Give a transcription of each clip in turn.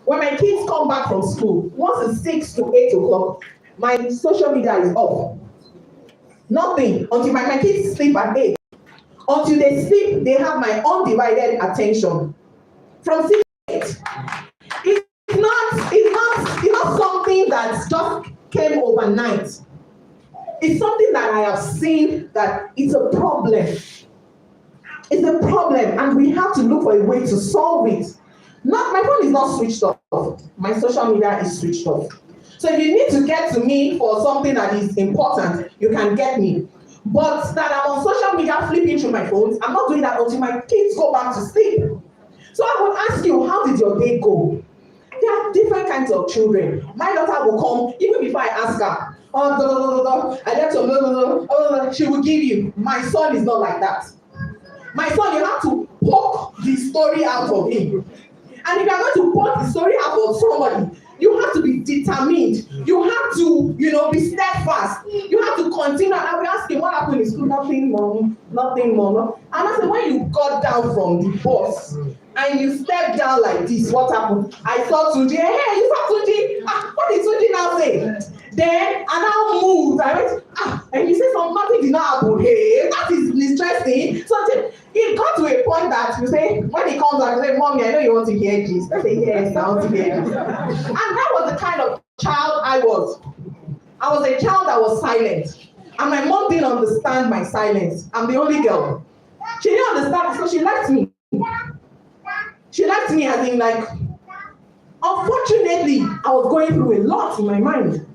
When my kids come back from school, once it's 6 to 8 o'clock, my social media is off. Nothing until my kids sleep at 8. Until they sleep, they have my undivided attention. From 6 to 8. It's not something that just came overnight. It's something that I have seen that it's a problem. It's a problem, and we have to look for a way to solve it. My phone is not switched off. My social media is switched off. So if you need to get to me for something that is important, you can get me. But that I'm on social media flipping through my phones, I'm not doing that until my kids go back to sleep. So I will ask you, how did your day go? There are different kinds of children. My daughter will come, even before I ask her, I left some, she will give you. My son is not like that. My son, you have to poke the story out of him. And if you are going to poke the story out of somebody, you have to be determined. You have to, be steadfast. You have to continue. And I will ask him, what happened in school? Nothing, mom. Nothing, mom. And I said, when you got down from the bus and you stepped down like this, what happened? I saw Tunji. Hey, you saw Tunji? What did Tunji now say? Then I now moved. I went, and he said nothing did not happen. Hey, that is interesting. So it got to a point that you say, when he comes out, you say, Mommy, I know you want to hear this. I say, yes, I want to hear this. And that was the kind of child I was. I was a child that was silent. And my mom didn't understand my silence. I'm the only girl. She didn't understand, so she left me. She left me as in unfortunately, I was going through a lot in my mind.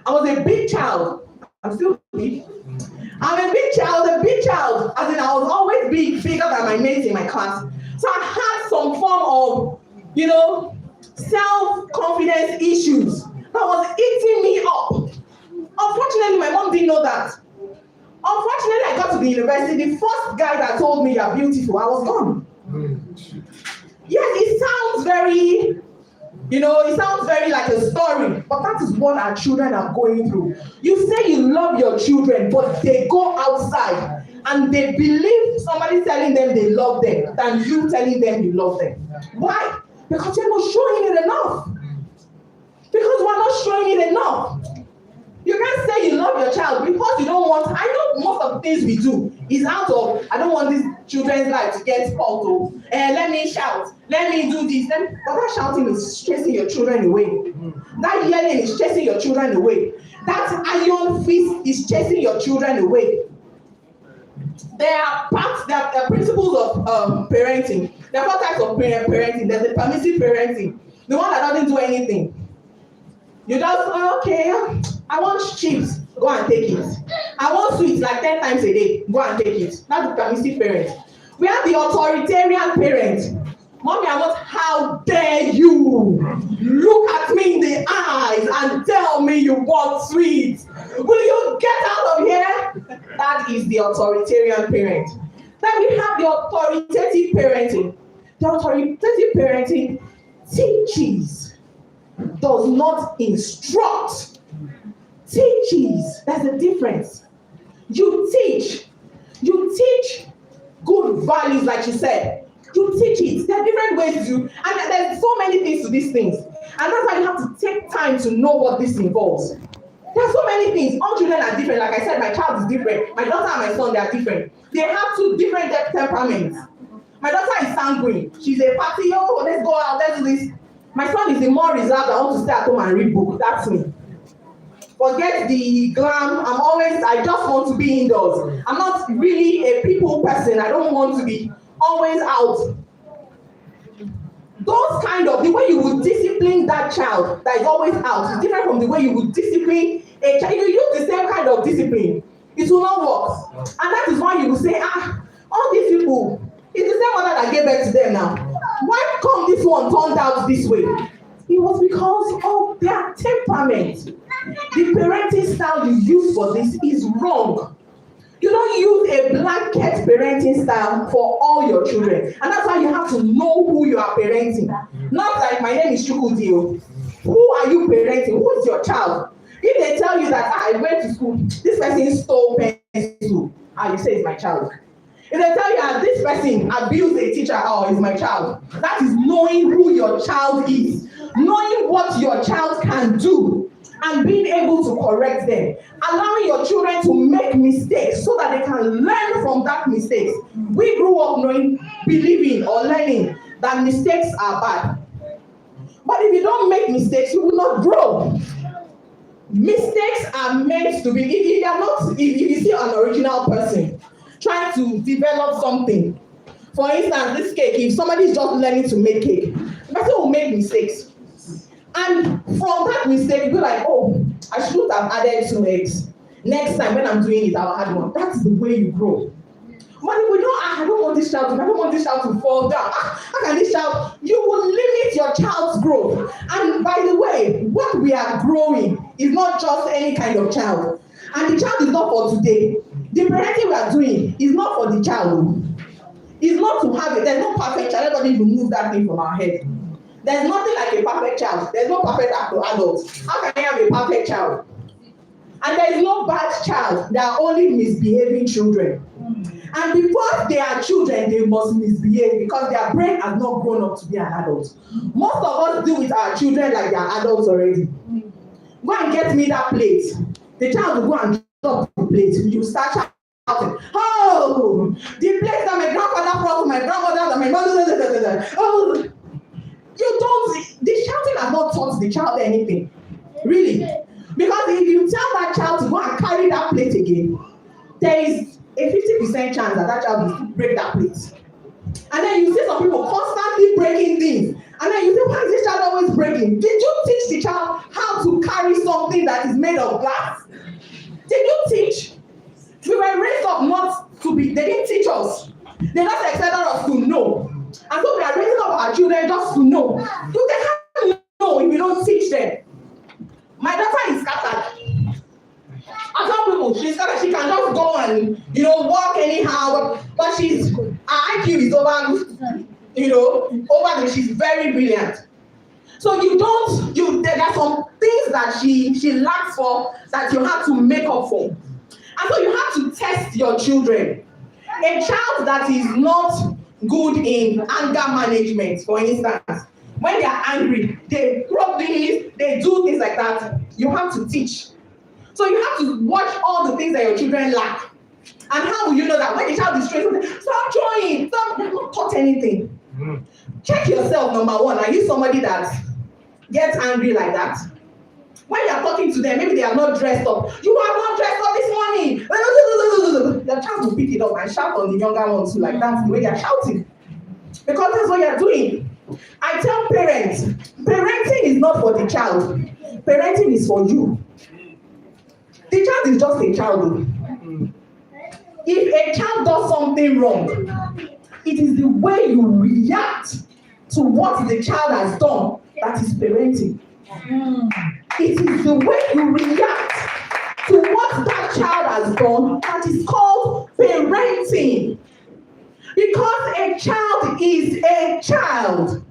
I was a big child. I'm still big. I'm a big child, as in I was always bigger than my mates in my class. So I had some form of, self-confidence issues that was eating me up. Unfortunately, my mom didn't know that. Unfortunately, I got to the university. The first guy that told me you're beautiful, I was gone. Yes, it sounds very like a story, but that is what our children are going through. You say you love your children, but they go outside and they believe somebody telling them they love them than you telling them you love them. Why? Because you're not showing it enough. Because we're not showing it enough. You can't say you love your child because you don't want. I know most of the things we do is out of, I don't want these children's life to get spoiled. Let me shout. Let me do this. But that shouting is chasing your children away. That yelling is chasing your children away. That iron fist is chasing your children away. There are principles of parenting. There are 4 types of parenting. There's the permissive parenting, the one that doesn't do anything. You just, okay, I want chips, go and take it. I want sweets like 10 times a day, go and take it. That's the permissive parent. We have the authoritarian parent. Mommy, how dare you look at me in the eyes and tell me you want sweets? Will you get out of here? That is the authoritarian parent. Then we have the authoritative parenting. The authoritative parenting teaches, does not instruct. Teaches. There's a difference. You teach good values, like she said. You teach it. There are different ways to, and there's so many things to these things. And that's why you have to take time to know what this involves. There are so many things. All children are different. Like I said, my child is different. My daughter and my son, they are different. They have 2 different temperaments. My daughter is sanguine. She's a party, let's go out, let's do this. My son is the more reserved. I want to stay at home and read book. That's me. Forget the glam. I just want to be indoors. I'm not really a people person. I don't want to be always out. Those kind of, the way you would discipline that child that is always out is different from the way you would discipline a child. If you use the same kind of discipline, it will not work. And that is why you will say, all these people, it's the same mother that gave birth to them now. Why come this one turned out this way? It was because of their temperament. The parenting style you use for this is wrong. You don't use a blanket parenting style for all your children. And that's why you have to know who you are parenting. Not like my name is Chukwudi. Who are you parenting? Who is your child? If they tell you that I went to school, this person stole pencil, you say it's my child. If they tell you this person abused a teacher, it's my child. That is knowing who your child is. what your child can do and being able to correct them, allowing your children to make mistakes so that they can learn from that mistakes. We grew up knowing, believing or learning that mistakes are bad. But if you don't make mistakes, you will not grow. Mistakes are meant to be, if you see an original person trying to develop something, for instance, this cake, if somebody is just learning to make cake, the person will make mistakes. And from that mistake, you'll be like, oh, I shouldn't have added 2 eggs. Next time when I'm doing it, I'll add 1. That's the way you grow. But if we don't, I don't want this child to fall down. How can this child? You will limit your child's growth. And by the way, what we are growing is not just any kind of child. And the child is not for today. The parenting we are doing is not for the child. It's not to have it. There's no perfect child. Everybody remove that thing from our head. There's nothing like a perfect child. There's no perfect adult. How can you have a perfect child? And there is no bad child. There are only misbehaving children. And because they are children, they must misbehave because their brain has not grown up to be an adult. Most of us deal with our children like they are adults already. Go and get me that plate. The child will go and drop the plate. You start shouting, oh, the plate that my grandfather brought to my grandmother, that my mother, oh. You don't, the shouting has not taught the child anything. Really. Because if you tell that child to go and carry that plate again, there is a 50% chance that that child will break that plate. And then you see some people constantly breaking things. And then you say, why is this child always breaking? Did you teach the child how to carry something that is made of glass? Did you teach? We were raised up not to be, they didn't teach us. They just expected us to know. And so we are raising up our children just to know. You can't know if you don't teach them. My daughter is scattered. I tell people she's scattered. She can just go and walk anyhow, but her IQ is over. She's very brilliant. So there are some things that she lacks for that you have to make up for, and so you have to test your children. A child that is not good in anger management, for instance, when they are angry, they throw things, they do things like that. You have to teach. So you have to watch all the things that your children lack. And how will you know that when the child is stressed, stop throwing, stop, they're not taught anything. Check yourself, number one. Are you somebody that gets angry like that? When you are talking to them, maybe they are not dressed up. You are not dressed up this morning. The child will pick it up and shout on the younger ones too, like that's the way they are shouting. Because that's what you are doing. I tell parents, parenting is not for the child. Parenting is for you. The child is just a child. If a child does something wrong, it is the way you react to what the child has done that is parenting. It is the way you react to what that child has done that is called parenting. Because a child is a child.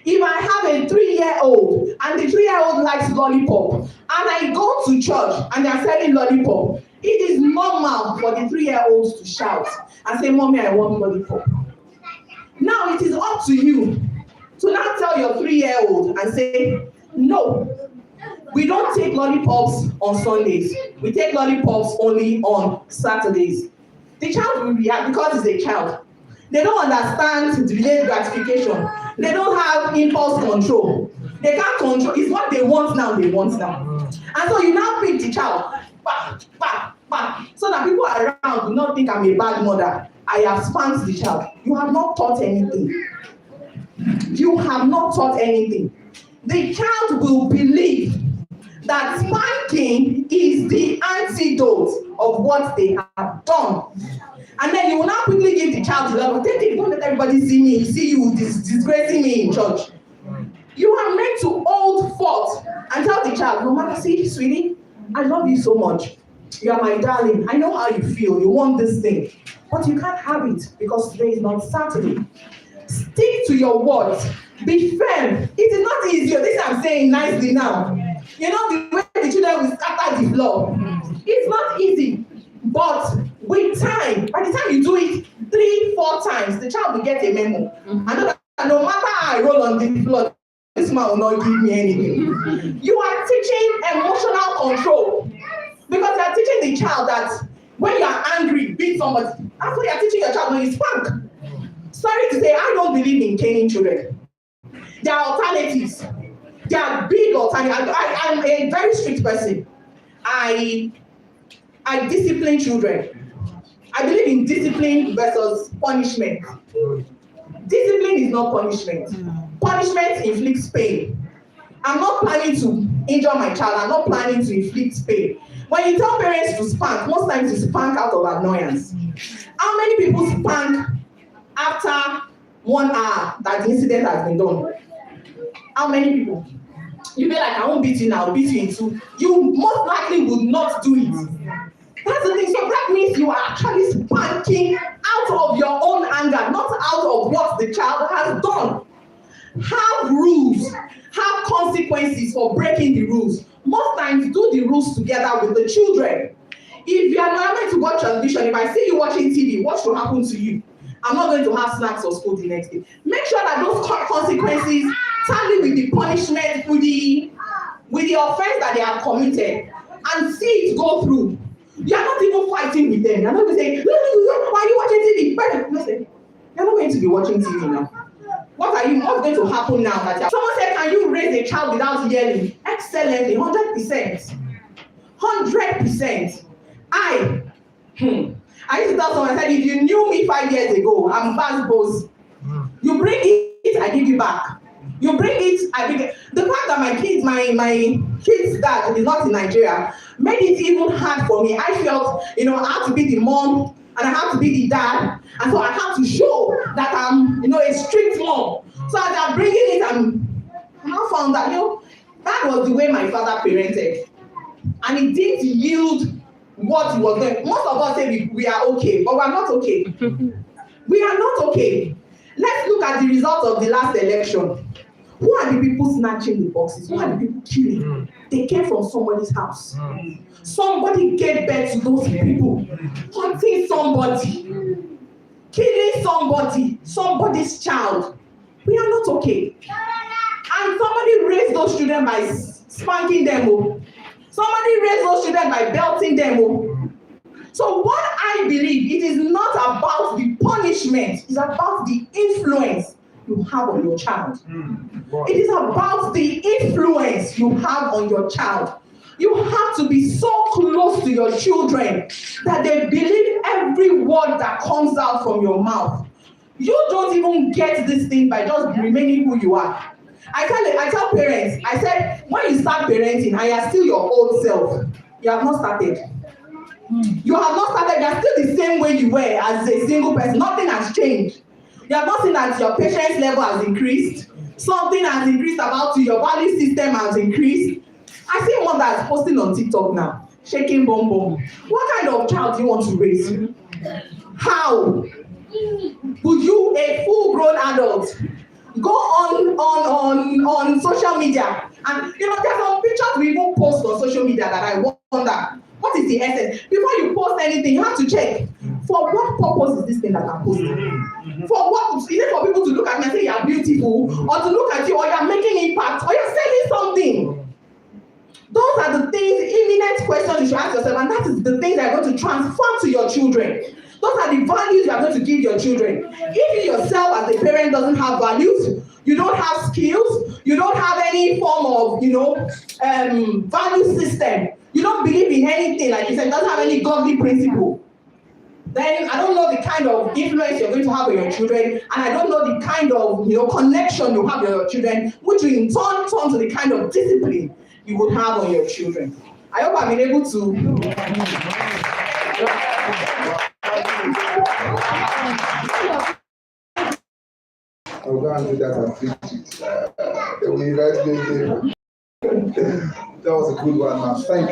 If I have a 3-year-old and the 3-year-old likes lollipop, and I go to church and they are selling lollipop, it is normal for the 3-year-olds to shout and say, Mommy, I want lollipop. Now it is up to you to now tell your 3-year-old and say, no, we don't take lollipops on Sundays. We take lollipops only on Saturdays. The child will react because it's a child. They don't understand delayed gratification. They don't have impulse control. They can't control. It's what they want now, they want now. And so you now pick the child, so that people around do not think I'm a bad mother. I have spanked the child. You have not taught anything. You have not taught anything. The child will believe that spanking is the antidote of what they have done. And then you will now quickly give the child the level. Don't let everybody see you disgracing me in church. You are meant to hold forth and tell the child, no matter, see, sweetie, I love you so much. You are my darling. I know how you feel. You want this thing. But you can't have it because today is not Saturday. Stick to your words. Be firm. It is not easy. This I'm saying nicely now. You know the way the children will scatter the floor. It's not easy. But with time, by the time you do it 3-4 times, the child will get a memo. And no matter how I roll on the floor, this man will not give me anything. You are teaching emotional control because you are teaching the child that when you are angry, beat somebody. That's what you are teaching your child when you spank. Sorry to say, I don't believe in caning children. There are alternatives. There are big alternatives. I'm a very strict person. I discipline children. I believe in discipline versus punishment. Discipline is not punishment. Punishment inflicts pain. I'm not planning to injure my child. I'm not planning to inflict pain. When you tell parents to spank, most times you spank out of annoyance. How many people spank after 1 hour that the incident has been done? How many people? You be like, I won't beat you now, I'll beat you in two. You most likely would not do it. That's the thing. So that means you are actually spanking out of your own anger, not out of what the child has done. Have rules, have consequences for breaking the rules. Most times, do the rules together with the children. If you are not meant to watch television, if I see you watching TV, what should happen to you? I'm not going to have snacks or school the next day. Make sure that those consequences tally with the punishment, with the offense that they have committed, and see it go through. You are not even fighting with them. You are not even saying, why are you watching TV? Listen, you are not going to be watching TV now. What's going to happen now? Someone said, can you raise a child without yelling? Excellently, 100%. 100%. I used to tell someone, I said, if you knew me 5 years ago, I'm Baz Bose. You bring it, I give you back. You bring it, I bring it. The fact that my kids' dad is not in Nigeria made it even hard for me. I felt, I have to be the mom and I have to be the dad. And so I have to show that I'm, a strict mom. So as I'm bringing it, I now found that, that was the way my father parented. And it didn't yield what he was doing. Most of us say we are okay, but we are not okay. We are not okay. Let's look at the results of the last election. Who are the people snatching the boxes? Who are the people killing? They came from somebody's house. Somebody gave birth to those people. Hunting somebody. Killing somebody. Somebody's child. We are not okay. And somebody raised those children by spanking them. Somebody raised those children by belting them. So what I believe, it is not about the punishment. It's about the influence you have on your child. It is about the influence you have on your child. You have to be so close to your children that they believe every word that comes out from your mouth. You don't even get this thing by just remaining who you are. I tell parents, I said, when you start parenting and you are still your old self, you have not started. You have not started, you are still the same way you were as a single person. Nothing has changed. You have not seen that your patience level has increased. Something has increased about you. Your value system has increased. I see one that's posting on TikTok now, shaking bum bum. What kind of child do you want to raise? How would you, a full-grown adult, go on social media? And there's some pictures we even post on social media that I wonder, what is the essence? Before you post anything, you have to check. For what purpose is this thing that I'm posting? For what? Is it for people to look at me and say you're beautiful, or to look at you, or you're making impact, or you're selling something? Those are the things, imminent questions you should ask yourself, and that is the things that are going to transfer to your children. Those are the values you are going to give your children. If you yourself as a parent doesn't have values, you don't have skills, you don't have any form of, value system, you don't believe in anything, like you said, doesn't have any godly principle, then I don't know the kind of influence you're going to have on your children, and I don't know the kind of connection you have with your children, which will in turn to the kind of discipline you would have on your children. I hope I've been able to. I'll go and do that and preach it. That was a good one, man. Thank you.